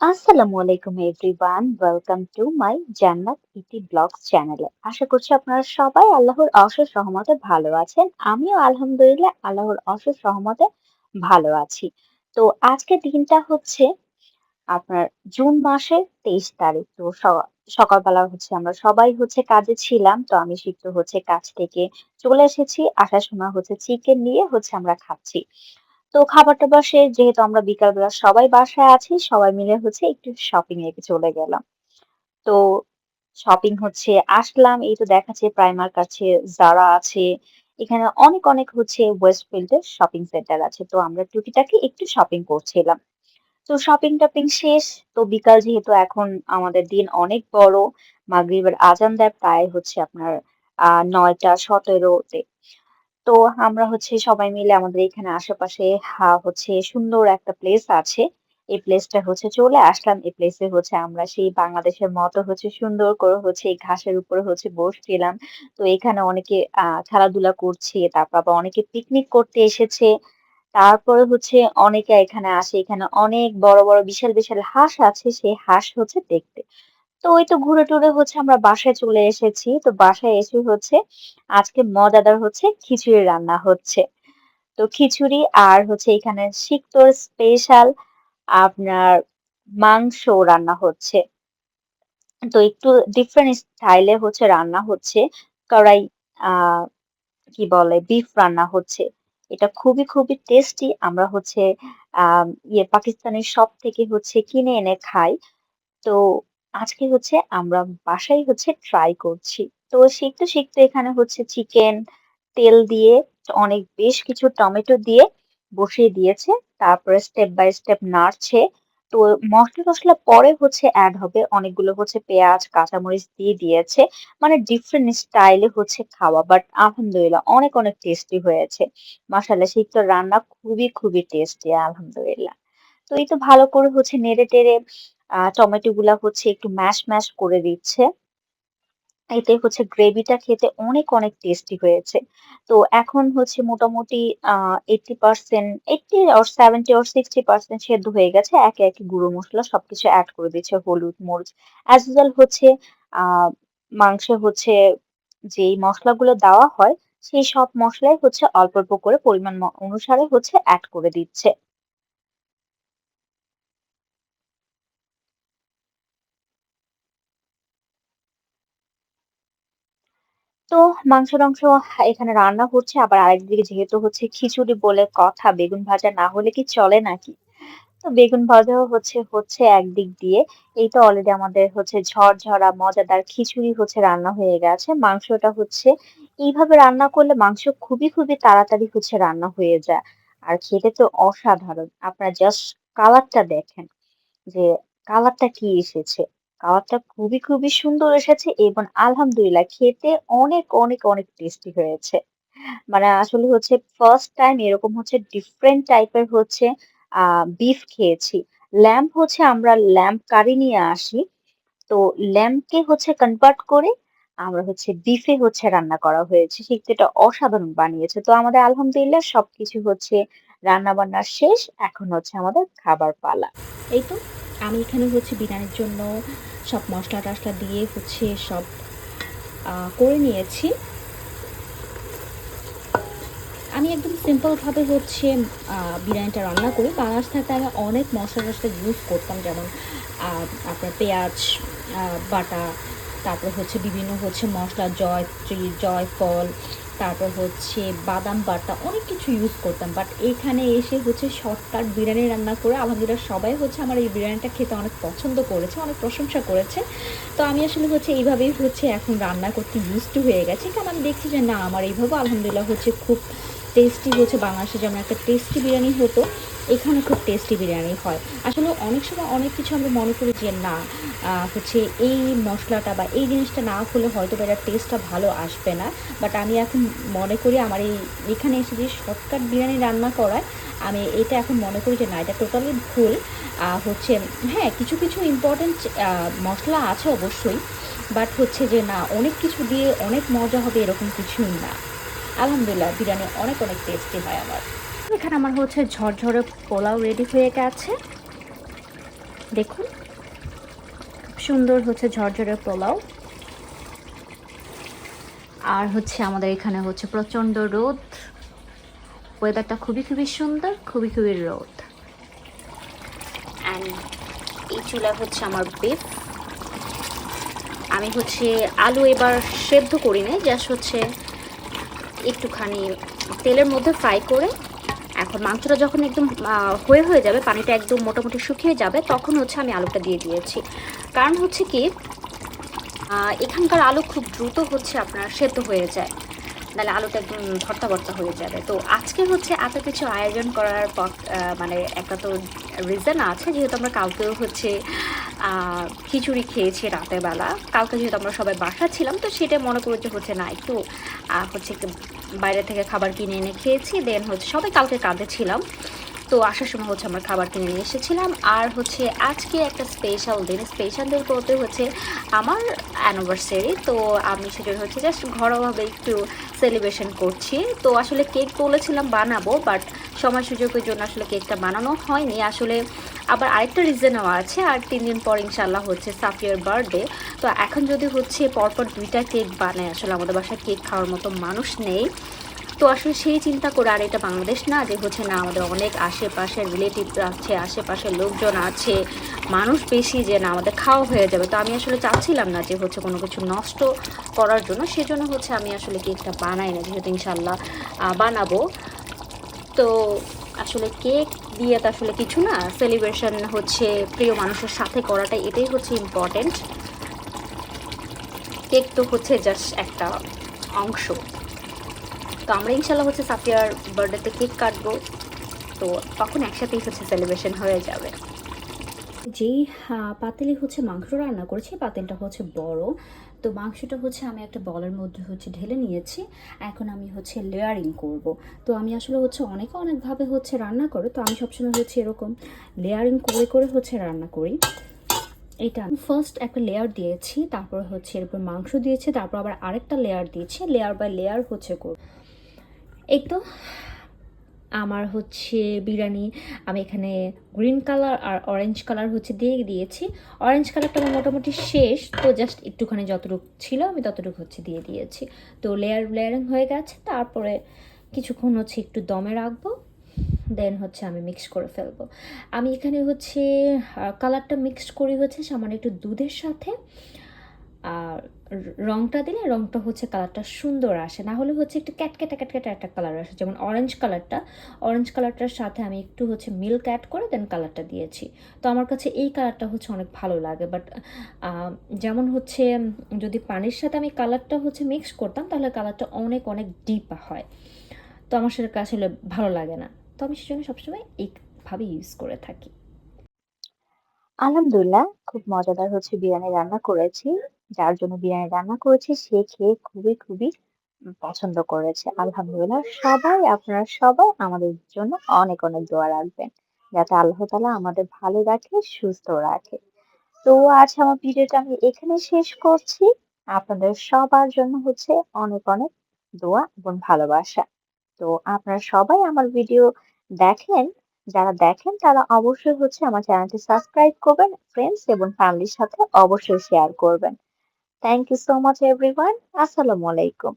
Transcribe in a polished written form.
আসসালামু আলাইকুম everyone, welcome to my জান্নাত ইতি ব্লগস চ্যানেলে। আশা করছি আপনারা সবাই আল্লাহর অশেষ রহমতে ভালো আছেন। আমিও আলহামদুলিল্লাহ আল্লাহর অশেষ রহমতে ভালো আছি। তো আজকের দিনটা হচ্ছে আপনার জুন মাসের 23 তারিখ। তো সকালবেলা হচ্ছে আমরা সবাই হচ্ছে কাজে ছিলাম। তো আমি শিখতে হচ্ছে কাজ থেকে চলে এসেছি। আসার সময় হচ্ছে চিকেন নিয়ে হচ্ছে আমরা খাচ্ছি। তো খাবার-টাবার শেষ, যেহেতু আমরা বিকালবেলা সবাই বাসায় আছি, সবাই মিলে হচ্ছে একটু শপিং এ চলে গেলাম। তো শপিং হচ্ছে আসলাম, এই তো দেখাচ্ছে প্রাইমার্ক আছে, জারা আছে। এখানে অনেক অনেক হচ্ছে ওয়েস্টফিল্ড এর শপিং সেন্টার আছে। তো আমরা টুকিটাকি একটু শপিং করছিলাম। তো শপিং-টপিং শেষ। তো বিকাল, যেহেতু এখন আমাদের দিন অনেক বড়, মাগরিবের আজান দেয় প্রায় হচ্ছে আপনার ৯টা ১৭ তে। তো আমরা হচ্ছে সবাই মিলে আমাদের এখানে আশেপাশে হচ্ছে সুন্দর একটা প্লেস আছে। এই প্লেসটা হচ্ছে চলে আসলাম। এই প্লেসে হচ্ছে আমরা সেই বাংলাদেশের মতো হচ্ছে সুন্দর করে হচ্ছে এই ঘাসের উপরে হচ্ছে বসছিলাম। তো এখানে অনেকে খেলাধুলা করছে, তারপর আবার অনেকে পিকনিক করতে এসেছে। তারপরে হচ্ছে অনেকে এখানে আসে। এখানে অনেক বড়, বড় বিশাল, বিশাল হাঁস আছে। সেই হাঁস হচ্ছে দেখতে। তো ওই তো ঘুরে টুরে হচ্ছে আমরা বাসায় চলে এসেছি। তো বাসায় এসে হচ্ছে আজকে মজাদার হচ্ছে খিচুড়ি রান্না হচ্ছে। তো খিচুড়ি আর হচ্ছে এখানে সিক্তোর স্পেশাল আপনার মাংস রান্না হচ্ছে। তো একটু ডিফারেন্ট স্টাইলে হচ্ছে রান্না হচ্ছে। কড়াই আ কি বলে বিফ রান্না হচ্ছে। এটা খুবই, খুবই টেস্টি। আমরা হচ্ছে পাকিস্তানের শপ থেকে হচ্ছে কিনে এনে খাই। তো আজকে হচ্ছে আমরা বাসায় হচ্ছে ট্রাই করছি। তো শিখতে, শিখতে এখানে হচ্ছে চিকেন তেল দিয়ে অনেক বেশ কিছু টমেটো দিয়ে বসিয়ে দিয়েছে। তারপরে স্টেপ বাই স্টেপ নাড়ছে। তো মসলা-টসলা পরে হচ্ছে এড হবে। অনেকগুলো হচ্ছে পেঁয়াজ, কাঁচামরিচ দিয়ে দিয়েছে। মানে ডিফারেন্ট স্টাইলে হচ্ছে খাওয়া। বাট আলহামদুলিল্লাহ অনেক, অনেক টেস্টি হয়েছে। মাশাআল্লাহ সিক্তোর রান্না খুবই, খুবই টেস্টি আলহামদুলিল্লাহ। তো এই তো ভালো করে হচ্ছে নেড়ে-টেড়ে টমেটো গুলা হচ্ছে একটু ম্যাশ, ম্যাশ করে দিচ্ছে। এতে হচ্ছে গ্রেভিটা খেতে অনেক, অনেক টেস্টি হয়েছে। তো এখন হচ্ছে মোটামুটি আ 80% 80 or 70 or 60% সেদ্ধ হয়ে গেছে। একে, একে গুঁড়ো মসলা সবকিছু এড করে দিচ্ছে। হলুদ, মরিচ as well হচ্ছে আ মাংসে হচ্ছে যেই মসলাগুলো দেওয়া হয়, সেই সব মসলাই হচ্ছে অল্প, অল্প করে পরিমাণ অনুসারে হচ্ছে এড করে দিচ্ছে। তো মাংস-টাংস এখানে রান্না হচ্ছে। আবার আরেকদিকে যেহেতু হচ্ছে খিচুড়ি বলে কথা, বেগুন ভাজা না হলে কি চলে নাকি? তো বেগুন ভাজাও হচ্ছে একদিক দিয়ে। এই তো অলরেডি আমাদের হচ্ছে ঝরঝরা মজাদার খিচুড়ি হচ্ছে রান্না হয়ে গেছে। মাংসটা হচ্ছে এইভাবে রান্না করলে মাংস খুবই, খুবই তাড়াতাড়ি হচ্ছে রান্না হয়ে যায়। আর খেতে তো অসাধারণ। আপনারা জাস্ট কালারটা দেখেন। যে কালারটা কি এসেছে। কালারটা খুবই, খুবই সুন্দর এসেছে এবং আলহামদুলিল্লাহ খেতে অনেক, অনেক, অনেক টেস্টি হয়েছে। মানে আসলে হচ্ছে ফার্স্ট টাইম এরকম হচ্ছে ডিফারেন্ট টাইপের হচ্ছে বিফ খেয়েছি। ল্যাম্ব হচ্ছে আমরা ল্যাম্ব কারি নিয়ে আসি। তো ল্যাম্বকে হচ্ছে কনভার্ট করে আমরা হচ্ছে বিফে হচ্ছে রান্না করা হয়েছে। সেটা অসাধারণ বানিয়েছে। তো আমাদের আলহামদুলিল্লাহ সবকিছু হচ্ছে রান্না-বান্না শেষ। এখন হচ্ছে আমাদের খাবার পালা। এই তো আমি এখানে হচ্ছে বিরিয়ানির জন্য সব মশলা-টশলা দিয়ে হচ্ছে সব করে নিয়েছি। আমি একদম সিম্পলভাবে হচ্ছে বিরিয়ানিটা রান্না করি। বাংলাদেশ থাকতে আমি অনেক মশলা-টশলা ইউজ করতাম। যেমন আপনার পেঁয়াজ বাটা, তারপর হচ্ছে বিভিন্ন হচ্ছে মশলা জয়ত্রী, জয়ফল, তারপর হচ্ছে বাদাম বাটা, অনেক কিছু ইউজ করতাম। বাট এইখানে এসে হচ্ছে শর্টকাট বিরিয়ানি রান্না করে আলহামদুলিল্লাহ সবাই হচ্ছে আমার এই বিরিয়ানিটা খেতে অনেক পছন্দ করেছে, অনেক প্রশংসা করেছে। তো আমি আসলে হচ্ছে এইভাবেই হচ্ছে এখন রান্না করতে ইউজড টু হয়ে গেছি। কারণ আমি দেখছি যে না, আমার এইভাবে আলহামদুলিল্লাহ হচ্ছে খুব টেস্টি হচ্ছে। বাংলাদেশে যেমন একটা টেস্টি বিরিয়ানি হতো, এখানে খুব টেস্টি বিরিয়ানি হয়। আসলে অনেক সময় অনেক কিছু আমরা মনে করি যে না, হচ্ছে এই মশলাটা বা এই জিনিসটা না হলে হয়তো বা এটার টেস্টটা ভালো আসবে না। বাট আমি এখন মনে করি আমার এখানে এসে যে শর্টকাট বিরিয়ানি রান্না করায়, আমি এটা এখন মনে করি যে না, এটা টোটালি ভুল। হচ্ছে হ্যাঁ, কিছু কিছু ইম্পর্ট্যান্ট মশলা আছে অবশ্যই, বাট হচ্ছে যে না, অনেক কিছু দিয়ে অনেক মজা হবে এরকম কিছুই না। আলহামদুলিল্লাহ বিরিয়ানি অনেক অনেক টেস্টি হয় আমার। এখানে আমার হচ্ছে ঝরঝরে পোলাও রেডি হয়ে গেছে। দেখুন সুন্দর হচ্ছে ঝরঝরে পোলাও। আর হচ্ছে আমাদের এখানে হচ্ছে প্রচণ্ড রোদ, ওয়েদারটা খুবই খুবই সুন্দর, খুবই খুবই রোদ। অ্যান্ড এই চুলায় হচ্ছে আমার বিফ। আমি হচ্ছে আলু এবার সেদ্ধ করি না, জাস্ট হচ্ছে একটুখানি তেলের মধ্যে ফ্রাই করে, এখন মাংসটা যখন একদম হয়ে যাবে, পানিটা একদম মোটামুটি শুকিয়ে যাবে, তখন হচ্ছে আমি আলুটা দিয়ে দিয়েছি। কারণ হচ্ছে কি, এখানকার আলু খুব দ্রুত হচ্ছে আপনার সেদ্ধ হয়ে যায়, নাহলে আলুটা একদম ভর্তা ভর্তা হয়ে যাবে। তো আজকে হচ্ছে এত কিছু আয়োজন করার মানে একটা তো রিজন আছে, যেহেতু আমরা কালকেও হচ্ছে খিচুড়ি খেয়েছি রাতের বেলা। কালকে যেহেতু আমরা সবাই বাসা ছিলাম, তো সেটা মনে করে যে হচ্ছে না একটু হচ্ছে একটু বাইরে থেকে খাবার কিনে এনে খেয়েছি। দেন হচ্ছে সবাই কালকে কাঁধে ছিলাম, তো আসার সময় হচ্ছে আমরা খাবার কিনে নিয়ে এসেছিলাম। আর হচ্ছে আজকে একটা স্পেশাল দিন, স্পেশাল দিন বলতে হচ্ছে আমার অ্যানিভার্সারি। তো আমি সেটা হচ্ছে জাস্ট ঘরোয়াভাবে একটু সেলিব্রেশন করছি। তো আসলে কেক বলেছিলাম বানাবো, বাট সময় সুযোগের জন্য আসলে কেকটা বানানো হয়নি আসলে। আবার আরেকটা রিজনও আছে, আর 3 দিন পর ইনশাল্লাহ হচ্ছে সাফিয়ার বার্থডে। তো এখন যদি হচ্ছে পরপর 2টা কেক বানায়, আসলে আমাদের বাসায় কেক খাওয়ার মতো মানুষ নেই। তো আসলে সেই চিন্তা করে, আর এটা বাংলাদেশ না যে হচ্ছে না, আমাদের অনেক আশেপাশের রিলেটিভ আছে, আশেপাশের লোকজন আছে, মানুষ বেশি, যে না আমাদের খাওয়া হয়ে যাবে। তো আমি আসলে চাচ্ছিলাম না যে হচ্ছে কোনো কিছু নষ্ট করার জন্য, সেজন্য হচ্ছে আমি আসলে কেকটা বানাই না, যেহেতু ইনশাল্লাহ বানাবো। তো আসলে কেক দিয়ে তো আসলে কিছু না, সেলিব্রেশন হচ্ছে প্রিয় মানুষের সাথে করাটা, এটাই হচ্ছে ইম্পর্টেন্ট। কেক তো হচ্ছে জাস্ট একটা অংশ। তো আমরা ইনশাল্লাহ হচ্ছে সাফিয়ার বার্থডেতে কেক কাটবো, তো তখন একসাথেই হচ্ছে সেলিব্রেশন হয়ে যাবে। যেই পাতিলে হচ্ছে মাংস রান্না করেছি, পাতিলটা হচ্ছে বড়। তো মাংসটা হচ্ছে আমি একটা বলের মধ্যে হচ্ছে ঢেলে নিয়েছি। এখন আমি হচ্ছে লেয়ারিং করব। তো আমি আসলে হচ্ছে অনেকে অনেকভাবে হচ্ছে রান্না করে, তো আমি সবসময় হচ্ছে এরকম লেয়ারিং করে করে হচ্ছে রান্না করি। এটা আমি ফার্স্ট একটা লেয়ার দিয়েছি, তারপর হচ্ছে এরপর মাংস দিয়েছি, তারপর আবার আরেকটা লেয়ার দিয়েছি, লেয়ার বাই লেয়ার হচ্ছে করব। এই তো আমার হচ্ছে বিরিয়ানি, আমি এখানে গ্রিন কালার আর অরেঞ্জ কালার হচ্ছে দিয়ে দিয়েছি। অরেঞ্জ কালারটা আমার মোটামুটি শেষ, তো জাস্ট একটুখানি যতটুকু ছিল আমি ততটুকু হচ্ছে দিয়ে দিয়েছি। তো লেয়ারিং হয়ে গেছে, তারপরে কিছুক্ষণ হচ্ছে একটু দমে রাখবো, দেন হচ্ছে আমি মিক্স করে ফেলবো। আমি এখানে হচ্ছে কালারটা মিক্সড করি হচ্ছে সামান্য একটু দুধের সাথে। আর রংটা দিলে রংটা হচ্ছে কালারটা সুন্দর আসে, না হলে হচ্ছে একটু ক্যাটকেটা ক্যাটকেটা একটা কালার আসে। যেমন অরেঞ্জ কালারটার সাথে আমি একটু হচ্ছে মিল্ক অ্যাড করে দেন কালারটা দিয়েছি। তো আমার কাছে এই কালারটা হচ্ছে অনেক ভালো লাগে। বাট যেমন হচ্ছে যদি পানির সাথে আমি কালারটা হচ্ছে মিক্স করতাম, তাহলে কালারটা অনেক অনেক ডিপ হয়, তো আমার সেটা আসলে ভালো লাগে না। তো আমি সেজন্য সবসময় এইভাবে ইউজ করে থাকি। আলহামদুলিল্লাহ, খুব মজাদার হচ্ছে বিরিয়ানি রান্না করেছি। যার জন্য বিরিয়ানি রান্না করেছি সে খেয়ে খুবই খুবই পছন্দ করেছে। আলহামদুলিল্লাহ, আপনারা সবাই আমাদের জন্য অনেক অনেক দোয়া রাখবেন, যাতে আল্লাহ তাআলা আমাদের ভালো রাখে, সুস্থ রাখে। তো আজ আমার ভিডিওটা আমি এখানে শেষ করছি। আপনাদের সবার জন্য হচ্ছে অনেক অনেক দোয়া এবং ভালোবাসা। তো আপনারা সবাই আমার ভিডিও দেখেন, যারা দেখেন তারা অবশ্যই হচ্ছে আমার চ্যানেলটি সাবস্ক্রাইব করবেন, ফ্রেন্ডস এবং ফ্যামিলির সাথে অবশ্যই শেয়ার করবেন। Thank you so much everyone. আসসালামু আলাইকুম।